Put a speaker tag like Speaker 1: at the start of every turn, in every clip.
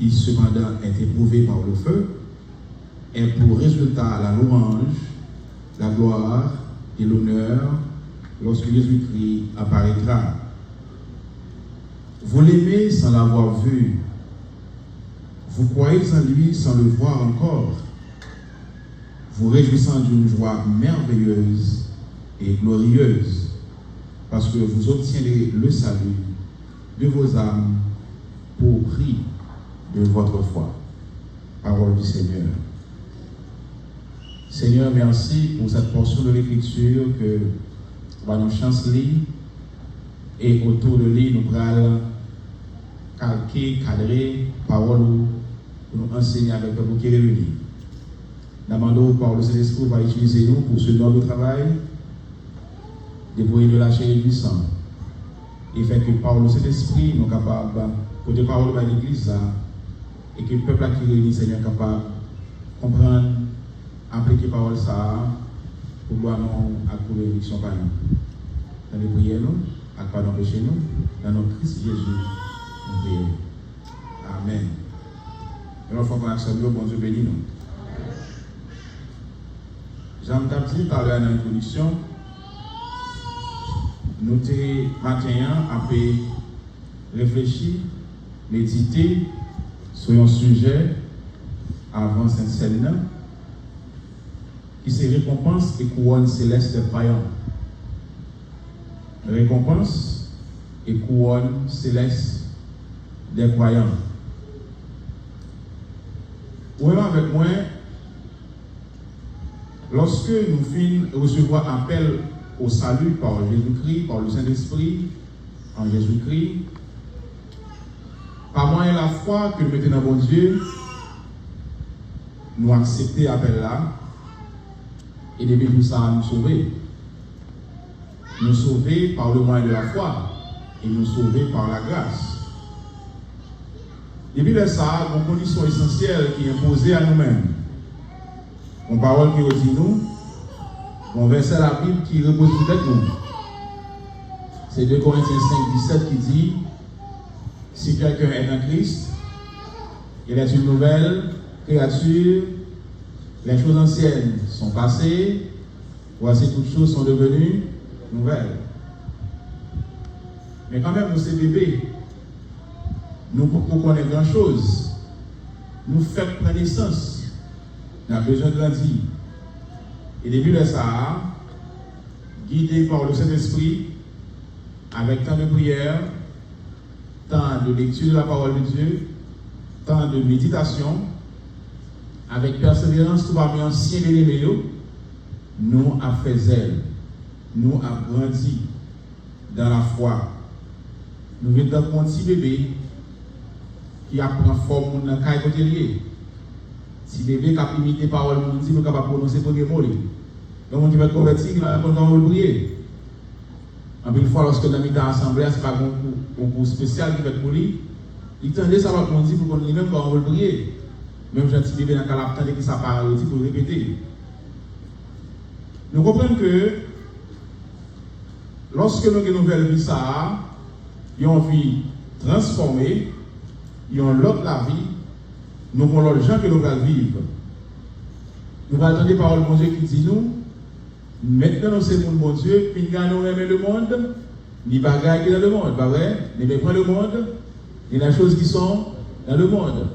Speaker 1: qui cependant est éprouvé par le feu, est pour résultat la louange, la gloire et l'honneur lorsque Jésus-Christ apparaîtra. Vous l'aimez sans l'avoir vu. Vous croyez en lui sans le voir encore. Vous réjouissant d'une joie merveilleuse et glorieuse, parce que vous obtiendrez le salut de vos âmes pour prix de votre foi. Parole du Seigneur. Seigneur, merci pour cette portion de l'Écriture que nous nous chance lire et autour de lui nous prenons calquer, cadrer, parole pour nous enseigner avec le bouquet réuni. Nous demandons par le Saint-Esprit va utiliser nous pour ce noble travail, déployer de la chair et du sang. Et fait que par le Saint-Esprit, nous sommes capables de porter parole à l'Église et que le peuple qui réunit, Seigneur, est capable de comprendre, appliquer parole ça pour gloire nous à pour l'élection par nous. Dans les prières, nous, à pardon péché nous, dans notre Christ Jésus, nous prions. Amen. Alors, il faut qu'on accepte le bon Dieu béni nous. Jean dit tout à l'heure dans l'introduction, nous matin après réfléchir, méditer sur un sujet avant cette scène qui c'est récompense et couronne céleste des croyants. Récompense et couronne céleste des croyants. Oui, avec moi, lorsque nous finissons recevoir appel au salut par Jésus-Christ, par le Saint-Esprit, en Jésus-Christ, par moyen de la foi que nous mettons dans bon Dieu, nous acceptons l'appel là, et depuis tout ça, nous sauver. Nous sauver par le moyen de la foi, et nous sauver par la grâce. Depuis ça, une condition essentielle qui est imposée à nous-mêmes. Une parole qui dit nous, un verset de la Bible qui repose peut-être nous. C'est 2 Corinthiens 5, 17 qui dit, si quelqu'un est en Christ, il est une nouvelle créature, les choses anciennes sont passées, voici toutes choses sont devenues nouvelles. Mais quand même, nous sommes bébés, nous ne pouvons pas connaître grand-chose. Nous faisons prendre naissance. Nous avons besoin de grandir. Et depuis le ça, guidé par le Saint-Esprit, avec tant de prières, tant de lecture de la parole de Dieu, tant de méditation, avec persévérance, tout parmi anciens bien-aimés, nous avons fait zèle, nous avons grandi dans la foi. Nous venons d'un petit bébé qui apprend forme dans le cahier côté. Si bébé qui a imité la parole, nous sommes capables de prononcer pour les mots. Donc, on va être converti, on va prier. En plus, une fois, lorsque nous avons mis dans l'assemblée, ce n'est pas un concours spécial qui va être pour lui. Il tendait ça va dire pour qu'on lui-même quand on veut prier. Même si un petit bébé dans le cas, il que ça parle aussi pour répéter. Nous comprenons que lorsque nous avons une nouvelle vie, ça, il y a une vie transformée, il y a l'autre la vie, nous avons l'autre gens que nous allons vivre. Nous allons entendre parole de Dieu qui dit nous, maintenant nous sommes bon Dieu, puis nous aimons le monde, ni bagaille qui est dans le monde, pas vrai? Ni pas le monde, ni les choses qui sont dans le monde.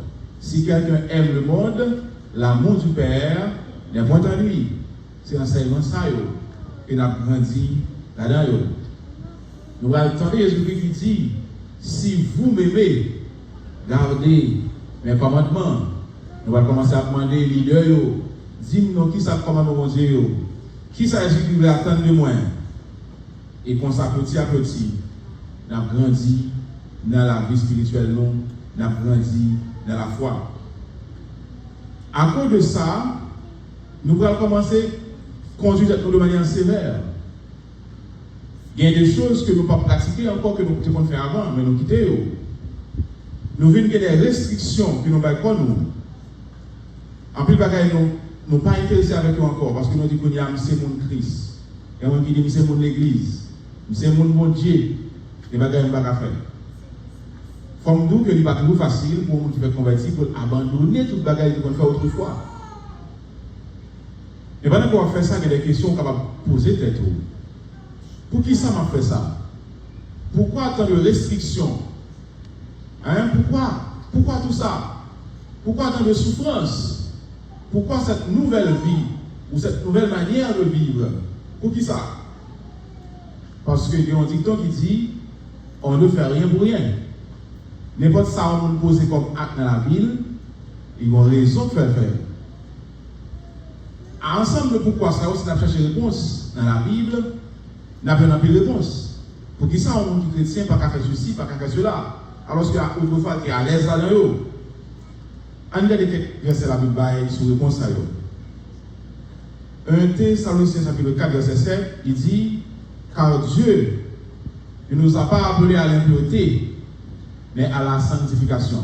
Speaker 1: Si quelqu'un aime le monde, l'amour du Père n'est point en lui. C'est l'enseignement ça que nous avons grandi là-dedans. Nous allons entendre Jésus-Christ qui dit, si vous m'aimez, gardez mes commandements. Nous allons commencer à demander les leaders, dis-nous qui ça commande mon Dieu, qui s'agit qui veut attendre de moi. Et comme ça, petit à petit, nous avons grandi dans la vie spirituelle, nous avons grandi dans la foi. À cause de ça, nous allons commencer à conduire de manière sévère. Il y a des choses que nous ne pouvons pas pratiquer encore que nous pouvons faire avant, mais nous quittons. Nous voyons qu'il y a des restrictions que nous avons nous. En plus, nous ne sommes pas intéressés avec eux encore parce que nous disons que nous sommes mon Christ. Et on dit que nous sommes mon Église. Nous sommes mon Dieu. Et nous ne pouvons pas faire. Il Comme nous, que ce n'est pas toujours facile pour nous qui fait convertir, pour abandonner toute bagaille qu'on fait autrefois. Et pendant qu'on fait ça, il y a des questions qu'on va poser tête. Pour qui ça m'a fait ça? Pourquoi tant de restrictions? Hein? Pourquoi tout ça? Pourquoi tant de souffrance? Pourquoi cette nouvelle vie ou cette nouvelle manière de vivre? Pour qui ça? Parce qu'il y a un dicton qui dit on ne fait rien pour rien. N'importe ça on nous pose comme acte dans la ville, ils ont raison de faire. Ensemble de pourquoi ça aussi, on a cherché réponse dans la Bible, on a pas de réponse. Pour qui ça, on dit chrétien, pas qu'à faire ceci, pas qu'à faire cela. Alors qu'il y a autrefois qui est à l'aise là-dedans. On regarde quelques versets de la Bible sur réponse à eux. 1 Thessaloniciens chapitre 4, verset 7, il dit car Dieu ne nous a pas appelés à l'impureté, mais à la sanctification.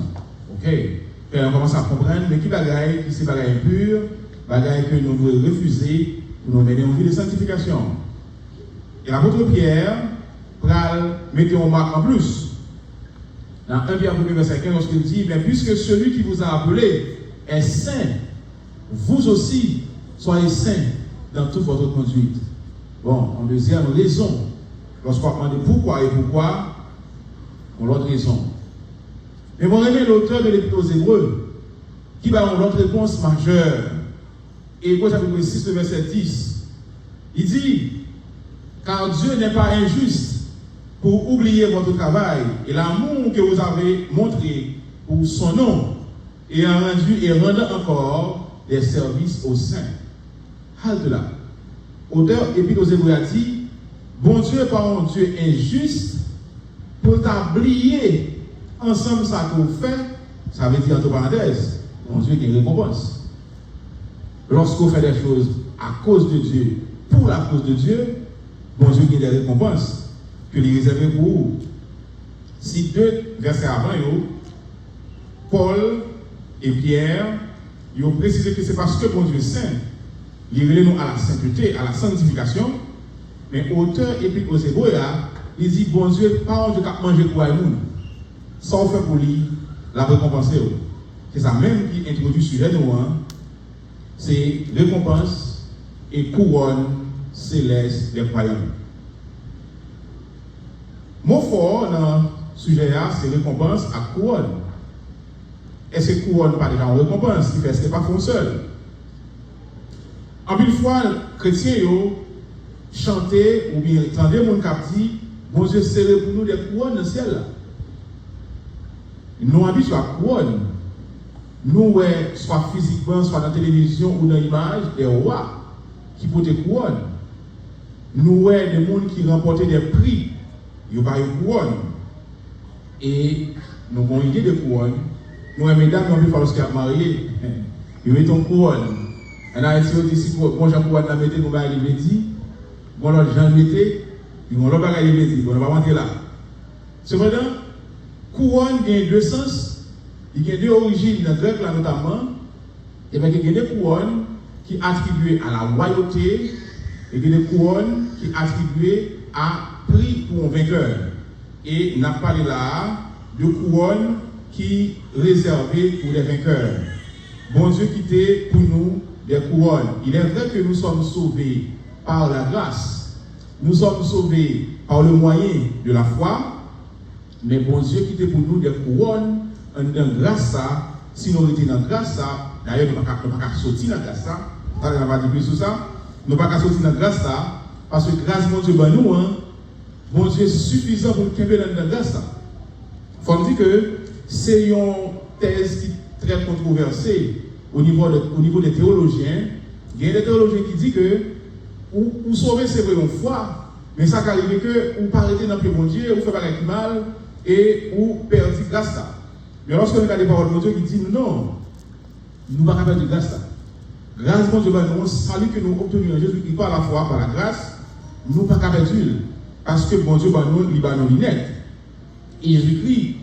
Speaker 1: Ok? Et on commence à comprendre, mais qui bagaille, qui c'est bagaille impur, bagaille que nous devons refuser pour nous mener en vie de sanctification. Et l'apôtre Pierre mettez en marque en plus. Dans 1 Pierre 1 verset 15, lorsqu'il dit, mais puisque celui qui vous a appelé est saint, vous aussi soyez saints dans toute votre conduite. Bon, en deuxième raison, lorsqu'on demande pourquoi et pourquoi, on l'autre raison. Mais mon aimé, l'auteur de l'Épître aux Hébreux, qui va avoir l'autre réponse majeure. Et Hébreux chapitre 6, verset 10, il dit, car Dieu n'est pas injuste pour oublier votre travail et l'amour que vous avez montré pour son nom et rendant encore des services aux saints. Halte là. Auteur Épître aux Hébreux a dit, bon Dieu n'est pas un Dieu injuste pour t'oublier ensemble ça qu'on fait, ça veut dire entre parenthèses, bon Dieu qui récompense. Lorsqu'on fait des choses à cause de Dieu, pour la cause de Dieu, bon Dieu qui a des récompenses que les réserver pour vous. Si 2 versets avant, Paul et Pierre, ils ont précisé que c'est parce que bon Dieu est saint, il relève nous à la sainteté, à la sanctification, mais auteur Épître aux Hébreux, il dit bon Dieu, pas on Dieu qui manger pour nous. Ça on fait pour lui, la récompenser. C'est ça même qui introduit le sujet de nous. C'est récompense et couronne céleste des croyants. Mon fort dans le sujet c'est récompense à couronne. Est-ce que couronne pas déjà en récompense qui fait ce n'est pas font seul? En une fois, les chrétiens chantaient ou bien entendaient mon cap dit bon Dieu serré pour nous des couronnes dans le ciel. Nous habitués à couronne. Nous, soit physiquement, soit dans la télévision ou dans l'image, des rois qui portent des couronnes. Nous, des gens qui remportent des prix, ils ont pas une couronne. Et nous avons une idée de couronne. Nous, mesdames, nous avons lorsqu'ils sont mariés, ils mettent une couronne. On a essayé de dire si moi j'ai couronne la mettre, nous allons aller dire, bon, l'autre j'en mettais, ils vont l'autre aller dire, on ne va pas rentrer là. Cependant, couronne il y a deux sens. Il y a deux origines dans le grec là notamment. Et bien il y a des couronnes qui attribuées à la royauté et il y a des couronnes qui attribuées à prix pour un vainqueur. Et on a parlé là de couronnes qui réservées pour les vainqueurs. Bon Dieu qui était pour nous des couronnes. Il est vrai que nous sommes sauvés par la grâce. Nous sommes sauvés par le moyen de la foi. Mais bon Dieu qui était pour nous des couronnes dans grâce ça, si nous étions dans grâce ça, d'ailleurs nous ne pouvons pas sortir dans grâce ça, on ne va pas dire plus sur ça, nous ne pouvons pas sortir dans grâce ça, parce que grâce mon Dieu, nous, bon Dieu est suffisant pour nous tomber dans grâce ça. Il faut dire que c'est une thèse qui est très controversée au niveau des théologiens. Il y a des théologiens qui disent que ou sauver c'est vrai une foi, mais ça arrive que ou pas arrêter dans le bon Dieu, ou faire pas mal, et ou perdre grâce ça. Mais lorsque nous regardons les paroles de Dieu qui dit non, nous ne pouvons pas perdre grâce ça. Grâce mon Dieu, nous salut que nous obtenons en Jésus-Christ par la foi, par la grâce, nous ne pouvons pas perdre. Parce que bon Dieu, nous net. Et Jésus-Christ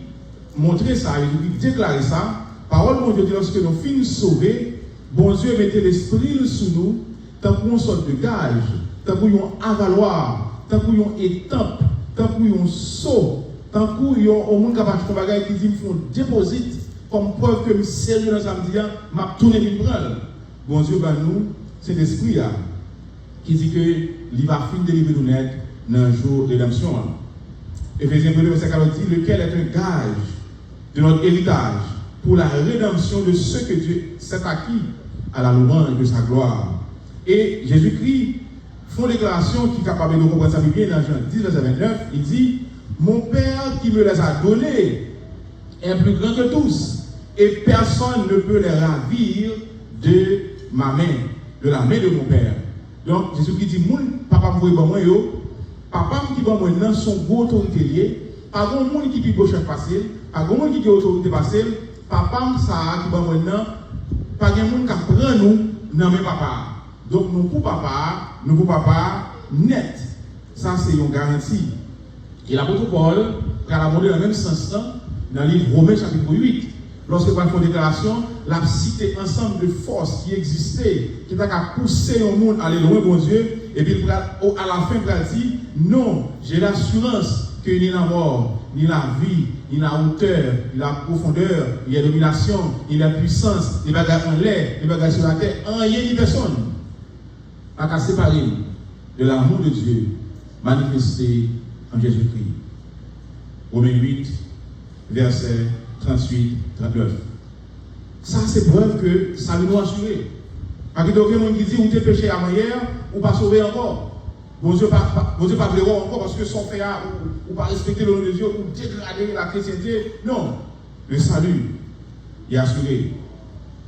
Speaker 1: montrait ça, Jésus-Christ déclarait ça. Parole mon Dieu dit lorsque nous finissons sauvés, bon Dieu mettait l'esprit sous nous, tant qu'on sorte de gage, tant qu'on avaloir, tant qu'on étampe, tant qu'on saut Tant qu'il y a un monde qui a pas de bagage qui dit me font déposit comme preuve que je suis sérieux dans samedi, m'a tourné une prendre. Bon Dieu, ben nous, c'est l'esprit là qui dit que il va finir de délivrer nous net dans un jour de rédemption. Éphésiens 2, verset 40 dit, lequel est un gage de notre héritage pour la rédemption de ceux que Dieu s'est acquis à la louange de sa gloire. Et Jésus-Christ font une déclaration qui est capable de comprendre ça bien dans Jean 10, verset 29. Il dit, mon Père qui me les a donnés est plus grand que tous, et personne ne peut les ravir de ma main, de la main de mon Père. Donc Jésus-Christ dit, mon papa m'a moi yo, papa qui va moi dans son gros autorité lié, pas grand monde qui peut chef passer, pas grand monde qui a autorité passer, papa ça qui va moi dans, pas grand monde qui prend nous dans mes papa. Donc nous pour papa net. Ça c'est une garantie. Et l'apôtre Paul a montré dans le même sens dans le livre Romains chapitre 8. Lorsque Paul fait une déclaration, la cité ensemble de forces qui existaient, qui a poussé le monde à aller loin, bon Dieu, et puis à la fin, il dit, non, j'ai l'assurance que ni la mort, ni la vie, ni la hauteur, ni la profondeur, ni la domination, ni la puissance, ni la bagarre en l'air, ni la bagarre sur la terre, rien ni personne n'a qu'à séparer de l'amour de Dieu manifesté en Jésus-Christ. Romains 8, verset 38, 39. Ça, c'est preuve que ça nous assuré. Parce que d'autres gens qui disent, ou t'es péché avant hier, ou pas sauvé encore. Bon Dieu pas verra encore parce que son fait ou pas respecter le nom de Dieu, ou dégrader la chrétienté. Non. Le salut est assuré.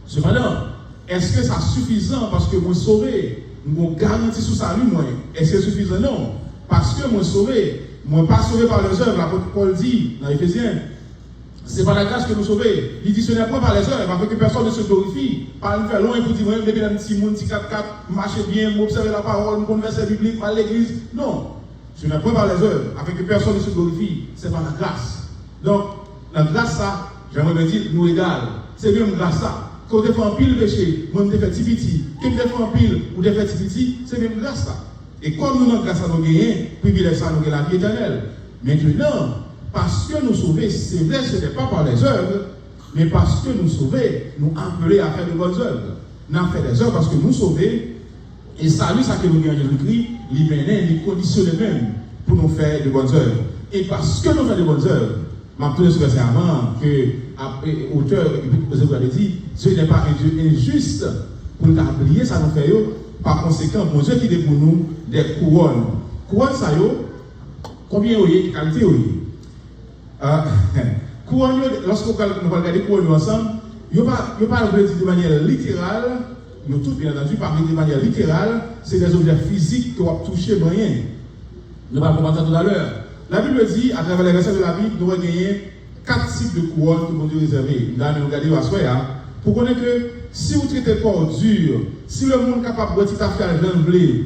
Speaker 1: Cependant, est-ce que ça suffisant parce que moi sauvé? Nous garantis sous salut, moi. Est-ce que c'est suffisant? Non. Parce que moi sauvé, moi pas sauvé par les œuvres. L'apôtre Paul dit dans Éphésiens, c'est par la grâce que nous sauvons. Il dit ce n'est pas par les œuvres, afin que personne ne se glorifie. Par nous faire long et vous dire, moi, depuis un petit monde, petit 4-4, marchez bien, m'observez la parole, me verset biblique, à l'église. Non. Ce n'est pas par les œuvres, afin que personne ne se glorifie. C'est par la grâce. Donc, la grâce, ça, j'aimerais dire, nous égale. C'est même grâce, ça. Quand on fait un pile péché, moi je fais petit petit. Quand on fait un pile ou on fait petit petit, c'est même grâce ça. Et comme nous avons grâce à nous gagner, privilège ça nous la vie éternelle. Maintenant, parce que nous sauvés, c'est vrai, ce n'est pas par les œuvres, mais parce que nous sauvés, nous appelés à faire de bonnes œuvres. Nous avons fait des œuvres parce que nous sauvés, et salut ça que nous gagnons Jésus-Christ, il mène, il conditionne même pour nous faire de bonnes œuvres. Et parce que nous faisons de bonnes œuvres, je vais vous dire avant que l'auteur a dit, Dieu n'est pas un Dieu injuste pour oublier ça nous fait. Par conséquent, mon Dieu qui est pour nous des couronnes. Couronnes, ça combien il y a de qualité? Couronnes, lorsque nous regardons les couronnes ensemble, il n'y a pas de manière littérale, nous tous bien entendu, parler de manière littérale, c'est des objets physiques qui vont toucher rien. Nous allons commenter tout à l'heure. La Bible dit, à travers les versets de la Bible, nous avons gagné 4 types de couronnes que Dieu réservé. Nous allons regarder à soi, pour connaître que si vous traitez le corps dur, si le monde est capable de petite affaire, j'en veux,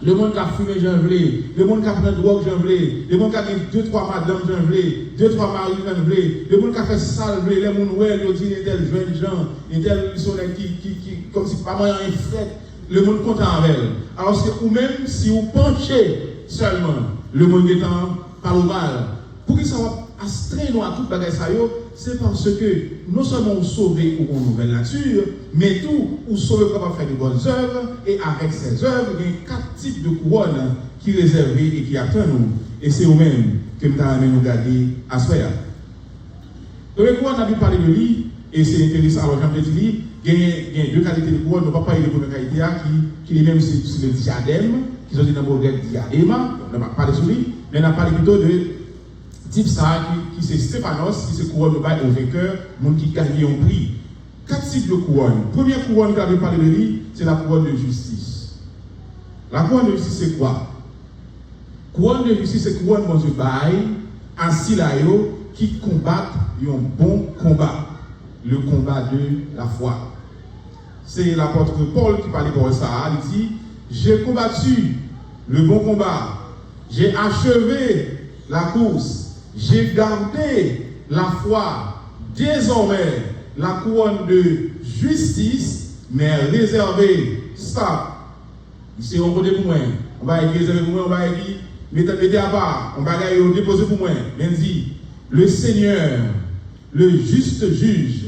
Speaker 1: le monde qui a fumé, j'en veux, le monde qui a pris drogue, j'en veux, le monde qui a 2-3 madames, j'en veux, 2-3 maris, j'en veux, le monde qui a fait salve, les gens qui dit, il tel jeune gens, il tel qui, comme si pas moyen un fret, le monde content avec elle. Alors, ou même si vous penchez seulement, le monde est en par le mal. Pour qu'il soit astreint à tout bagage ça, c'est parce que non seulement vous sauvez pour une nouvelle nature, mais tout, vous sauvez pour faire de bonnes œuvres, et avec ces œuvres, il y a 4 types de couronnes qui sont réservées et qui attendent nous. Et c'est eux-mêmes que nous allons nous garder à ce faire. Donc, les couronnes, on a pu parler de lui, et c'est intéressant. Alors, j'aimerais dire, il y a 2 qualités de couronnes, on ne va pas parler de la première qualité, qui est même sur le diadème, qui sont dans le modèle diadéma, on ne va pas parler sur lui. Mais on a parlé plutôt de type ça, qui c'est Stéphanos, qui c'est couronne de bail au vainqueur, monde qui gagne un prix. 4 types de couronnes. Première couronne qu'on avait parlé de lui, c'est la couronne de justice. La couronne de justice, c'est quoi? Couronne de justice, c'est couronne de Dieu bail, ainsi là, qui combattent un bon combat. Le combat de la foi. C'est l'apôtre Paul qui parlait pour ça. Il dit, j'ai combattu le bon combat. J'ai achevé la course, j'ai gardé la foi. Désormais, la couronne de justice m'est réservée. Stop. C'est un côté pour moi. On va réserver pour moi, on va dire mettez à part, on va déposer pour moi. Mais dit, le Seigneur, le juste juge,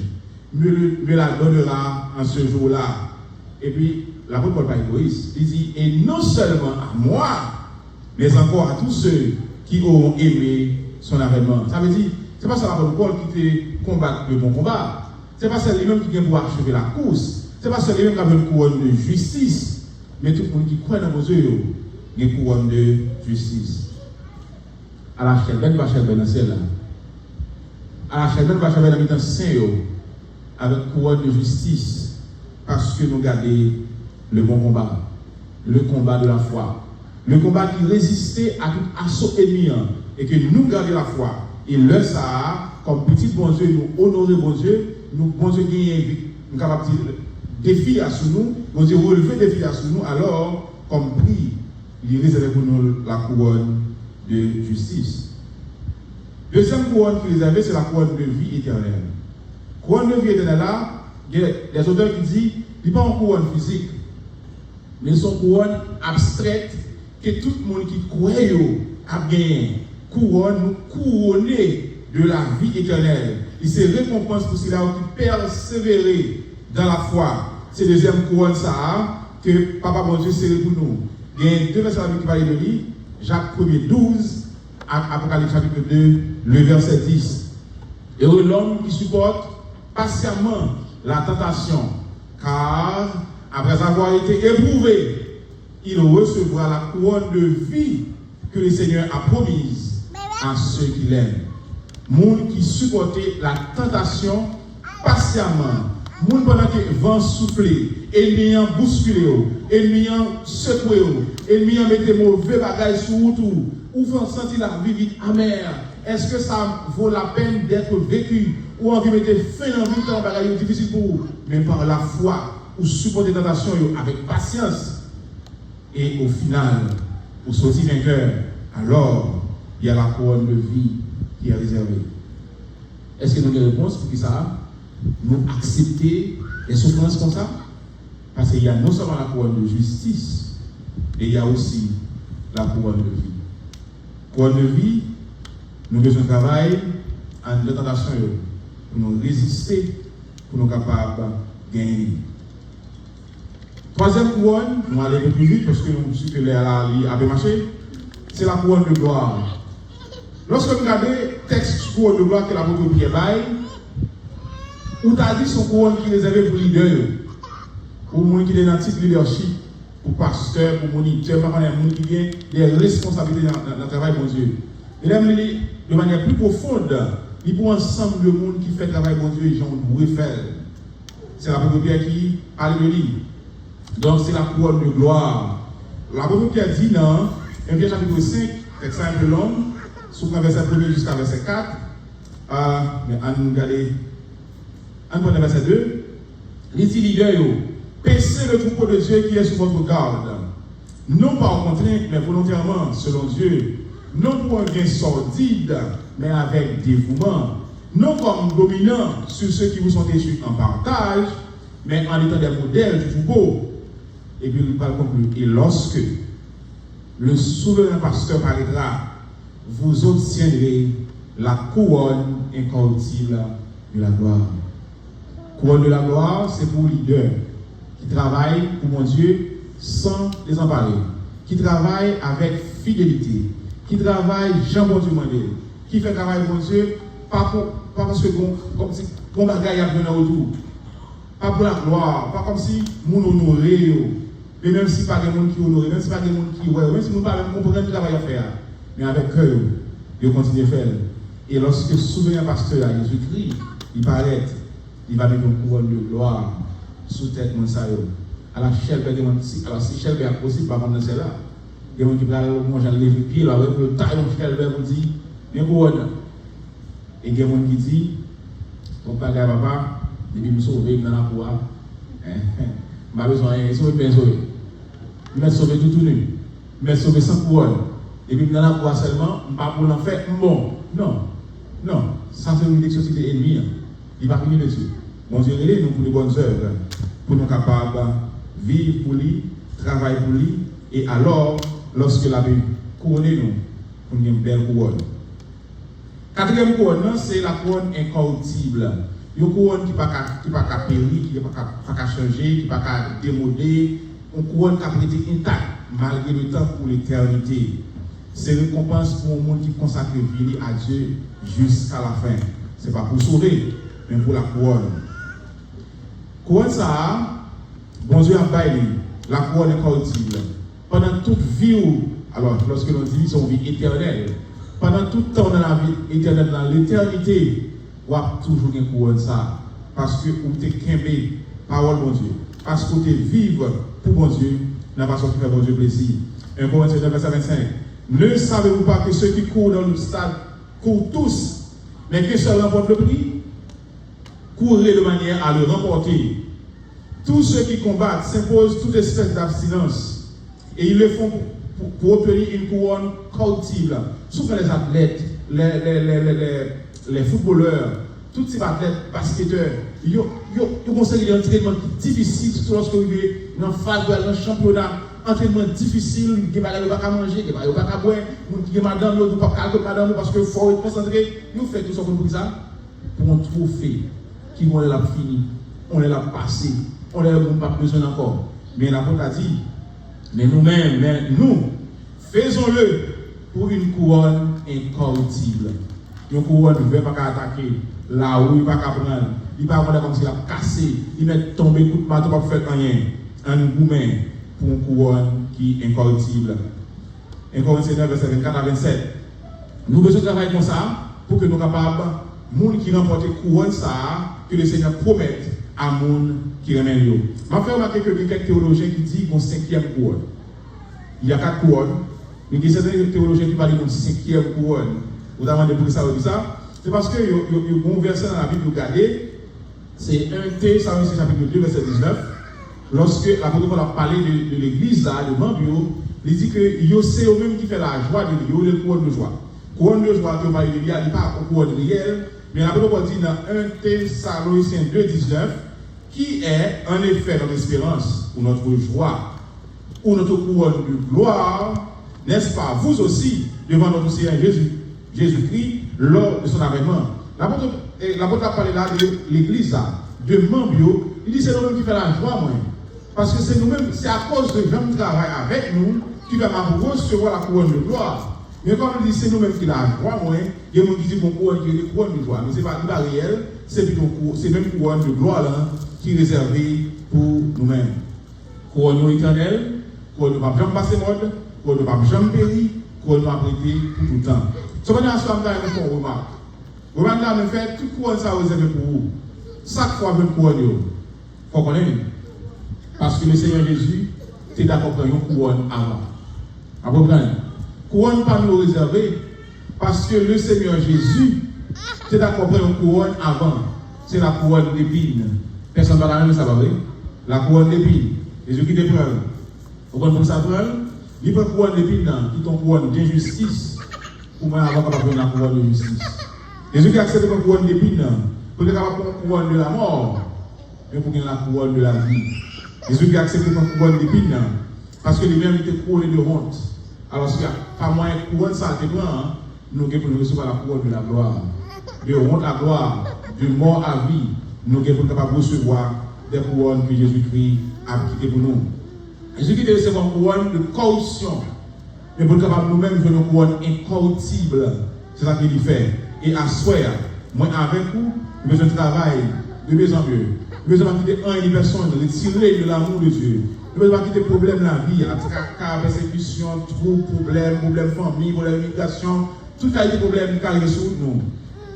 Speaker 1: me la donnera en ce jour-là. Et puis, l'apôtre Paul pas égoïste. Il dit, et non seulement à moi, mais encore à tous ceux qui auront aimé son avènement. Ça veut dire, c'est pas ça l'apôtre Paul qui te combat le bon combat. C'est pas celle lui-même qui vient pour achever la course. C'est pas celle lui-même qui a une couronne de justice. Mais tout le monde qui croit dans vos yeux, il y a une couronne de justice. À la chaîne, ben va chercher dans celle-là. À la chaîne, ben va chercher dans le saint avec couronne de justice. Parce que nous gardons le bon combat. Le combat de la foi. Le combat qui résistait à tout assaut ennemi. Et que nous gardons la foi. Et le ça, comme petit bon Dieu, nous honorer bon Dieu, nous bon Dieu nous capable de défi à sous nous, bon Dieu relever des défis à sous nous, alors, comme prix, il réserve pour nous la couronne de justice. Deuxième couronne qui est réservée, c'est la couronne de vie éternelle. Couronne de vie éternelle là, il y a des auteurs qui disent, il n'est pas une couronne physique, mais c'est une couronne abstraite que tout le monde qui croit a gagné. Couronne, couronner de la vie éternelle. Il se récompense pour cela qui persévérer dans la foi. C'est la deuxième couronne ça que Papa bon Dieu serré pour nous. Il y a deux versets qui parlent de lui. Jacques 1er 12, Apocalypse chapitre 2, le verset 10. Et l'homme qui supporte patiemment la tentation, car après avoir été éprouvé, il recevra la couronne de vie que le Seigneur a promise à ceux qui l'aiment. Monde qui supportait la tentation patiemment. Monde pendant que le vent soufflait, ennemi en bousculé, ennemi en secoué, ennemi en mettait mauvais bagages sur tout, ou vous sentir la vie vite amère. Est-ce que ça vaut la peine d'être vécu, ou envie de mettre fin en vie dans bagages difficile pour vous? Mais par la foi, ou supporter la tentation avec patience, et au final, pour sortir vainqueur, alors il y a la couronne de vie qui est réservée. Est-ce que nous avons une réponse pour qui ça? Nous accepter les souffrances comme ça? Parce qu'il y a non seulement la couronne de justice, mais il y a aussi la couronne de vie. Couronne de vie, nous avons besoin de travail en tentation pour nous résister, pour nous capables de gagner. Troisième couronne, nous allons aller plus vite parce que nous savons que l'air a marché, c'est la couronne de gloire. Lorsque vous regardez le texte couronne de gloire que l'apôtre Pierre baille, où tu as dit son couronne qui est réservé pour leader, pour les gens qui sont dans le titre leadership, pour pasteur, pour moniteur, pour les gens qui ont des responsabilités dans le travail de Dieu. Et là, de manière plus profonde, il pour ensemble de monde qui fait le travail de Dieu et gens doivent faire. C'est l'apôtre Pierre qui parle de lui. Donc c'est la couronne de gloire. L'apôtre Pierre dit dans 1 Pierre chapitre 5, texte un peu long, sous le verset 1er jusqu'à verset 4. Mais on regarde, on prend le verset 2. Il dit leader, paissez le troupeau de Dieu qui est sous votre garde. Non pas au contraire, mais volontairement, selon Dieu. Non pour un gain sordide, mais avec dévouement. Non comme dominant sur ceux qui vous sont déçus en partage, mais en étant des modèles du troupeau. Et puis il va conclure. Et lorsque le souverain pasteur paraîtra, vous obtiendrez la couronne incorruptible de la gloire. Couronne de la gloire, c'est pour les leaders qui travaillent pour mon Dieu sans désemparer, qui travaillent avec fidélité, qui travaillent Jean bon Dieu mandé, qui fait travail pour Dieu, pas parce que comme si on bagaille a besoin de retour, pas pour la gloire, pas comme si nous honorer, mais même si pas des gens qui honorent, même si pas des gens qui même si nous pas comprendre le travail à faire, mais avec cœur, ils continuent à faire. Et lorsque le souverain pasteur à Jésus-Christ, il paraît, il va mettre une couronne de gloire sous tête de Monsayo. À la chèvre, alors si chèvre est possible, par contre, c'est là. Il y a des gens qui vont manger les pieds, là, avec le taille, on chèvre, on dit, bien couronne. Et il y a des gens qui disent, ton père, papa, depuis me sauver dans la poire, je n'ai pas besoin de sauver, bien sauver. Je vais sauver tout nu. Je vais sauver sans couronne. Et puis dans la poire seulement, je ne vais pas pour l'en faire bon. Non, non, ça c'est une élection de l'ennemi. Il va venir dessus. Bon Dieu, nous pour les bonnes œuvres, pour nous capables de vivre pour lui, travailler pour lui, et alors, lorsque la couronner nous pour une belle couronne. Quatrième couronne, c'est la couronne incorruptible. Une couronne qui ne peut pas périr, qui ne peut pas changer, qui ne peut pas démoder. Une couronne qui a été intacte malgré le temps pour l'éternité. C'est récompense pour un monde qui consacre vie à Dieu jusqu'à la fin. Ce n'est pas pour sauver, mais pour la couronne. Couronne ça, bon Dieu a baillé la couronne incorruptible. Pendant toute vie, alors lorsque l'on dit son vie éternelle, pendant tout temps dans la vie éternelle, dans l'éternité, on a toujours une couronne ça. Parce que vous êtes qu'aimé, parole bon Dieu. Parce que vous êtes vivre pour bon Dieu, n'a pas sorti faire bon Dieu plaisir. 1 Corinthiens 9, verset 25. Ne savez-vous pas que ceux qui courent dans le stade courent tous, mais que seul remporte le prix? Courez de manière à le remporter. Tous ceux qui combattent s'imposent toute espèce d'abstinence et ils le font pour obtenir une couronne corruptible. Souvent les athlètes, les footballeurs, tous ces athlètes, basketteurs, ils ont conseillé un entraînement difficile, surtout lorsque vous êtes dans une phase de un championnat, entraînement difficile, vous n'avez pas à manger, vous n'avez pas à boire, vous n'avez madame, vous n'avez pas à madame, parce qu'il faut être concentré. Nous faisons tout ça pour ça, pour un trophée qui on l'a fini, on l'a passé, on n'a pas besoin encore. Mais l'apôtre a dit, mais nous-mêmes, nous, faisons-le pour une couronne incorruptible. Une couronne ne va pas attaquer, là où il ne va pas prendre, il ne va pas comme s'il a cassé, il va tomber, coup de marteau, pas faire rien. Un gourmet pour une couronne qui est incorruptible. 1 Corinthiens 9, verset 24 à 27. Nous devons travailler comme ça pour que nous soyons capables, gens qui remportent couronne ça, que le Seigneur promette à gens qui remettent. Je vais faire remarquer que il y a quelques théologiens qui disent qu'on 5e couronne. Il y a 4 couronnes. Il y a certains théologiens qui parlent d'une 5e couronne. Vous avez demandé pour ça ou ça? C'est parce que il y a un verset dans la Bible, vous regardez, c'est 1 Thessaloniciens chapitre 2, verset 19. Lorsque l'apôtre a parlé de l'église, là, de membres, il dit que c'est eux-mêmes qui fait la joie de Dieu, le couronne de joie. Couronne de joie, il n'y a pas de couronne réelle, mais l'apôtre dit dans 1 Thessaloniciens 2, 19, qui est en effet notre espérance, ou notre joie, ou notre couronne de gloire, n'est-ce pas, vous aussi, devant notre Seigneur Jésus-Christ, lors de son avènement. L'apôtre a parlé là de l'église, de membres, il dit c'est nous-mêmes qui fait la joie, moi. Parce que c'est nous-mêmes, c'est à cause de gens qui travaillent avec nous, qui va recevoir la couronne de gloire. Mais quand on dit c'est nous-mêmes qui la joie, moi, il y a des gens qui disent qu'on couronne de joie. Mais ce n'est pas réel, c'est plutôt même couronne de gloire là, qui est réservée pour nous-mêmes. Couronne éternelle, couronne ne va jamais passer mode, couronne ne va jamais périr, couronne ne va prêter pour tout le temps. Ce qu'on a fait, on remarque. Vous avez fait toute couronne ça réservé pour vous. Chaque fois que vous couronne, il faut qu'on ait. Parce que le Seigneur Jésus était d'accord pour une couronne avant. Vous comprenez? Couronne pas nous réserver parce que le Seigneur Jésus était d'accord pour une couronne avant. C'est la couronne d'épines. Personne ne va la même, ça va vrai? La couronne d'épines. Jésus qui te prend. Vous comprenez ça prend? Il prend couronne d'épines, qui est une couronne d'injustice. Pour moi, avant de prendre la couronne de justice. Jésus qui accepte une couronne d'épines, pour être capable de prendre une couronne de la mort, mais pour gagner la couronne de la vie. Jésus qui a accepté une couronne d'épines, parce que lui-même était couronné de honte. Alors, s'il n'y a pas moyen de couronne ça, nous devons recevoir la couronne de la gloire. De honte à gloire, de mort à vie, nous devons être capables de recevoir des couronnes que Jésus-Christ a quitté pour nous. Jésus-Christ a recevoir une couronne de corruption, mais pour être capable nous-mêmes de faire une couronne incorruptible. C'est ça qu'il fait. Et à soi, moi avec vous, nous besoin de travail, de besoin de Dieu. Nous devons quitter une personne, retirer de l'amour de Dieu. Nous devons quitter les problèmes de la vie, attaque, persécution, troubles, problèmes famille, problèmes migration, tout a été problème qui a résoudre nous.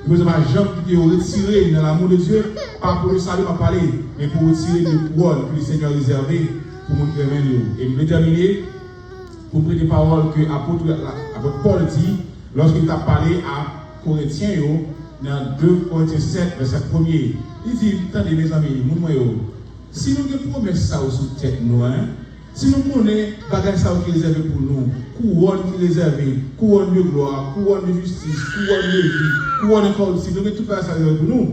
Speaker 1: Nous devons jamais quitter ou retirer de l'amour de Dieu, pas pour le salut, pas parler, mais pour retirer le couronne que le Seigneur a réservé pour nous prévenir. Et nous terminer pour prêter parole que l'apôtre Paul dit, lorsqu'il a parlé à Corinthiens, dans 2 Corinthiens 7, verset 1er, il dit, attendez mes amis, si nous avons promesse ça sous tête nous, si nous connaissons bagage ça qui est réservé pour nous, couronne qui est réservé, couronne de gloire, couronne de justice, couronne de vie, couronne de corps, si nous avons tout ça réservé pour nous,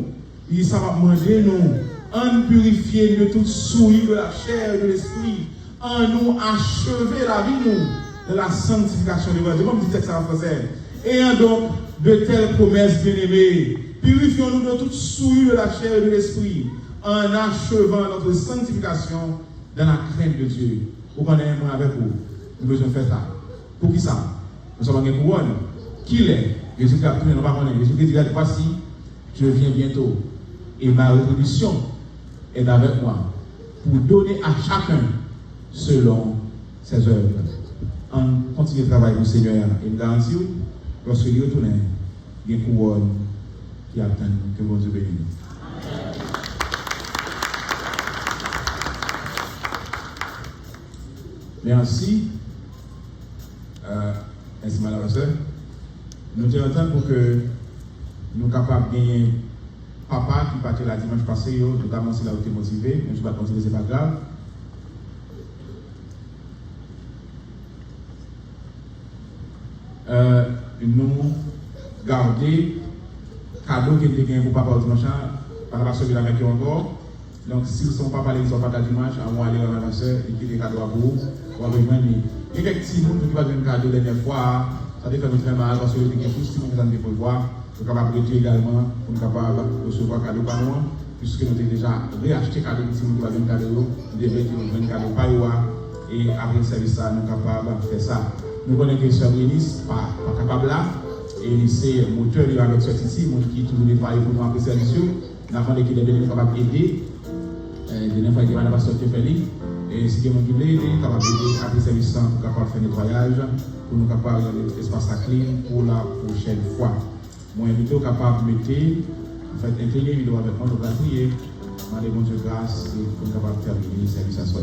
Speaker 1: ça va demander nous, en purifier de toute souillure de la chair et de l'esprit, en nous achever la vie nous. de la sanctification de votre Dieu. Comme dit le texte en français. Ayant donc de telles promesses bien-aimées, purifions-nous de toute souillure de la chair et de l'esprit, en achevant notre sanctification dans la crainte de Dieu. Vous connaissez un point avec vous. Nous devons faire ça. Pour qui ça? Nous sommes en couronne. Qui l'est? Jésus qui a tout, nous ne pas connaître. Jésus qui dit, voici, je viens bientôt. Et ma révolution est avec moi pour donner à chacun selon ses œuvres. On continue de travailler pour le Seigneur et me garantit, lorsque nous retournons, il y a une couronne qui attend que vous Dieu bénisse. Merci. Merci, madame la soeur. Nous te entendons pour que nous soyons capables de gagner papa qui partait la dimanche passé, notamment si là où tu es motivé, mais je vais continuer, ce n'est pas grave. Nous garder cadeau qui était gagné pour papa au dimanche, par la soeur avec eux encore. Donc, si son papa les pas dimanche, on va aller à la soeur et qui est cadeau à vous, pour avoir une et quelques petits gens qui va donner un cadeau la dernière fois, ça fait très mal parce que il y a tous qui nous pour voir, nous sommes capables de dire également, pour nous capables de recevoir cadeau par nous, puisque nous avons déjà réacheté cadeau qui va donner cadeau, nous devons donner cadeau par nous, et après le service, nous sommes capables de faire ça. Nous connaissons que Sœur Bénice, pas capable là, et c'est moteur avec Sœur Titi, qui est toujours nettoyé pour nous après le service, nous avons qu'il est venu capable d'aider, de n'importe quel pasteur qui fait lui. Et si quelqu'un qui veut aider, capable d'aider après le service pour capable faire nettoyage, pour nous capable de l'espace à clean pour la prochaine fois. Moi, invité capable de mettre, en fait, intégrer vidéo avec moi, nous allons prier, demander bon Dieu grâce et pour nous capable de terminer le service à soi.